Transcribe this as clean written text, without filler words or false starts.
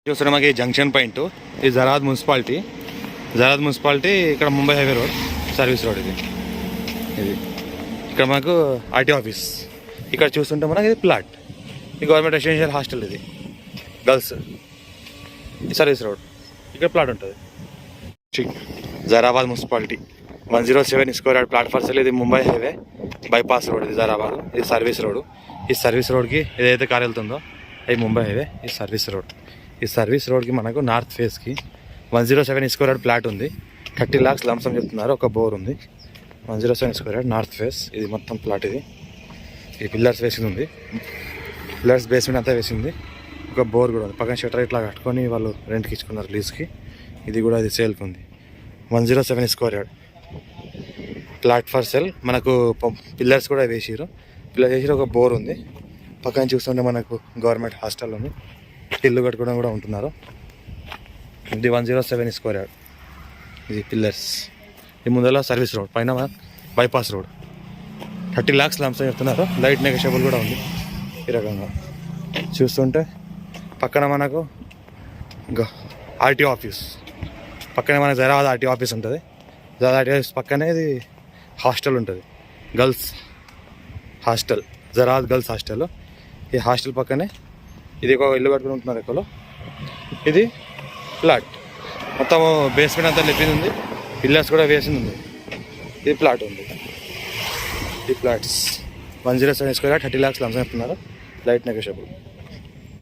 చూస్తున్నా మాకు junction point, ఇది జరాద్ మున్సిపాలిటీ. ఇక్కడ Mumbai highway road, service road. ఇది ఇక్కడ మనకు ఆర్టీ ఆఫీస్. ఇక్కడ చూస్తుంటే మనకి ఇది ప్లాట్, ఇది గవర్నమెంట్ రెసిడెన్షియల్ హాస్టల్. ఇది గర్ల్స్ సర్వీస్ రోడ్, ఇక్కడ ప్లాట్ ఉంటుంది. Zaheerabad municipality 107 square yard plot for sale. ఇది ముంబై హైవే బైపాస్ రోడ్. ఇది జరాబాద్, ఇది సర్వీస్ రోడ్. ఈ సర్వీస్ రోడ్కి ఏదైతే కార్ వెళ్తుందో అది ముంబై హైవే. ఈ సర్వీస్ రోడ్కి మనకు నార్త్ ఫేస్కి 107 స్క్వేర్ యార్డ్ ప్లాట్ ఉంది. 30 lakhs లంసం చెప్తున్నారు. ఒక బోర్ ఉంది. 107 స్క్వేర్ యార్డ్ నార్త్ ఫేస్. ఇది మొత్తం ప్లాట్. ఇది పిల్లర్స్ వేసింది ఉంది, పిల్లర్స్ బేస్మెంట్ అంతా వేసింది. ఒక బోర్ కూడా ఉంది. పక్కన షటర్ ఇట్లా కట్టుకొని వాళ్ళు రెంట్కి ఇచ్చుకున్నారు లీజ్కి. ఇది కూడా ఇది సేల్కి ఉంది. 107 square yard plot for sale. మనకు పిల్లర్స్ కూడా వేసిరు. ఒక బోర్ ఉంది. పక్కన చూస్తుంటే మనకు గవర్నమెంట్ హాస్టల్ ఉంది. ఇల్లు కట్టుకోవడం కూడా ఉంటున్నారు. ఇది 107 స్క్వేర్ యార్డ్. ఇది పిల్లర్స్. ఇది ముందర సర్వీస్ రోడ్, పైన బైపాస్ రోడ్. 30 lakhs లంసం చెప్తున్నారు. లైట్ నెగోషియబుల్ కూడా ఉంది. ఈ రకంగా చూస్తుంటే పక్కన మనకు ఆర్టీ ఆఫీస్, పక్కనే మనకు జరాబాద్ ఆర్టీ ఆఫీస్ ఉంటుంది. జరాబాద్ ఆర్టీ ఆఫీస్ పక్కనే ఇది హాస్టల్ ఉంటుంది, girls hostel, Zaheerabad girls hostel. ఈ హాస్టల్ పక్కనే ఇది ఒక ఇల్లు కట్టుకుని ఉంటున్నారు ఎక్కువలో. ఇది ప్లాట్, మొత్తం బేస్మెంట్ అంతా లేపింది ఉంది, పిల్లర్స్ కూడా వేసింది ఉంది. ఇది ప్లాట్ ఉంది. ఈ plots 107 square yard 30 lakhs lump sum చెప్తున్నారు. Light negotiable.